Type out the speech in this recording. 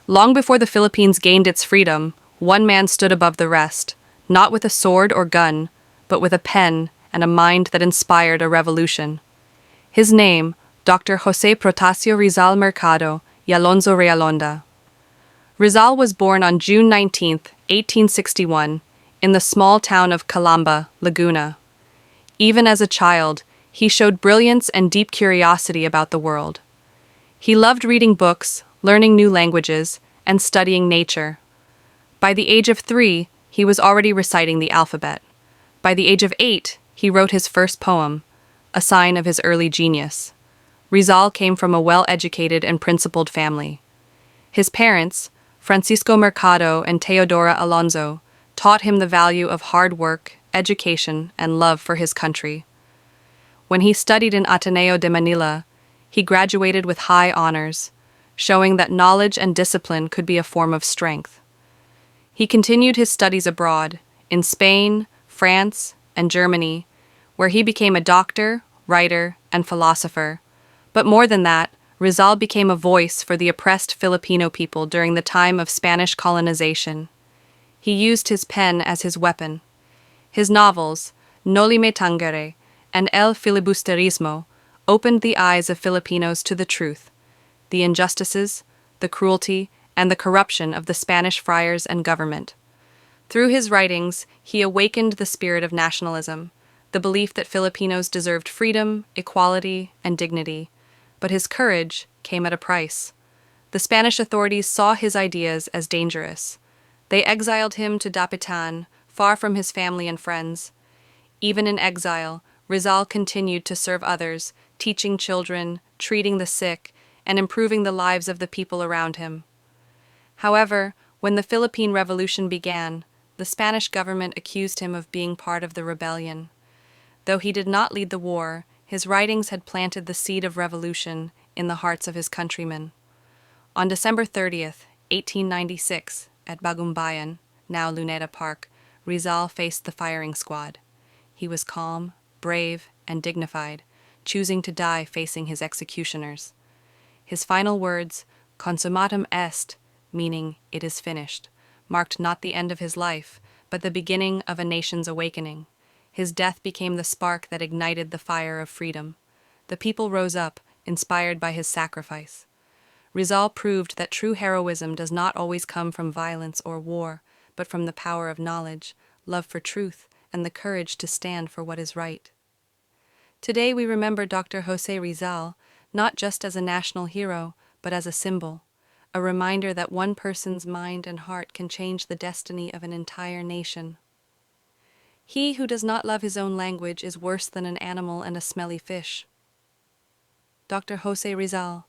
Long before the Philippines gained its freedom, one man stood above the rest, not with a sword or gun, but with a pen and a mind that inspired a revolution. His name, Dr. José Protacio Rizal Mercado y Alonzo Realonda. Rizal was born on June 19, 1861, in the small town of Calamba, Laguna. Even as a child, he showed brilliance and deep curiosity about the world. He loved reading books, learning new languages, and studying nature. By the age of 3, he was already reciting the alphabet. By the age of 8, he wrote his first poem, a sign of his early genius. Rizal came from a well-educated and principled family. His parents, Francisco Mercado and Teodora Alonzo, taught him the value of hard work, education, and love for his country. When he studied in Ateneo de Manila, he graduated with high honors, showing that knowledge and discipline could be a form of strength. He continued his studies abroad, in Spain, France, and Germany, where he became a doctor, writer, and philosopher. But more than that, Rizal became a voice for the oppressed Filipino people during the time of Spanish colonization. He used his pen as his weapon. His novels, Noli Tangere and El Filibusterismo, opened the eyes of Filipinos to the truth, the injustices, the cruelty, and the corruption of the Spanish friars and government. Through his writings, he awakened the spirit of nationalism, the belief that Filipinos deserved freedom, equality, and dignity. But his courage came at a price. The Spanish authorities saw his ideas as dangerous. They exiled him to Dapitan, far from his family and friends. Even in exile, Rizal continued to serve others, teaching children, treating the sick, and improving the lives of the people around him. However, when the Philippine Revolution began, the Spanish government accused him of being part of the rebellion. Though he did not lead the war, his writings had planted the seed of revolution in the hearts of his countrymen. On December 30th, 1896, at Bagumbayan, now Rizal Park, Rizal faced the firing squad. He was calm, brave, and dignified, choosing to die facing his executioners. His final words, consummatum est, meaning it is finished, marked not the end of his life, but the beginning of a nation's awakening. His death became the spark that ignited the fire of freedom. The people rose up, inspired by his sacrifice. Rizal proved that true heroism does not always come from violence or war, but from the power of knowledge, love for truth, and the courage to stand for what is right. Today we remember Dr. José Rizal, not just as a national hero, but as a symbol, a reminder that one person's mind and heart can change the destiny of an entire nation. He who does not love his own language is worse than an animal and a smelly fish. Dr. José Rizal.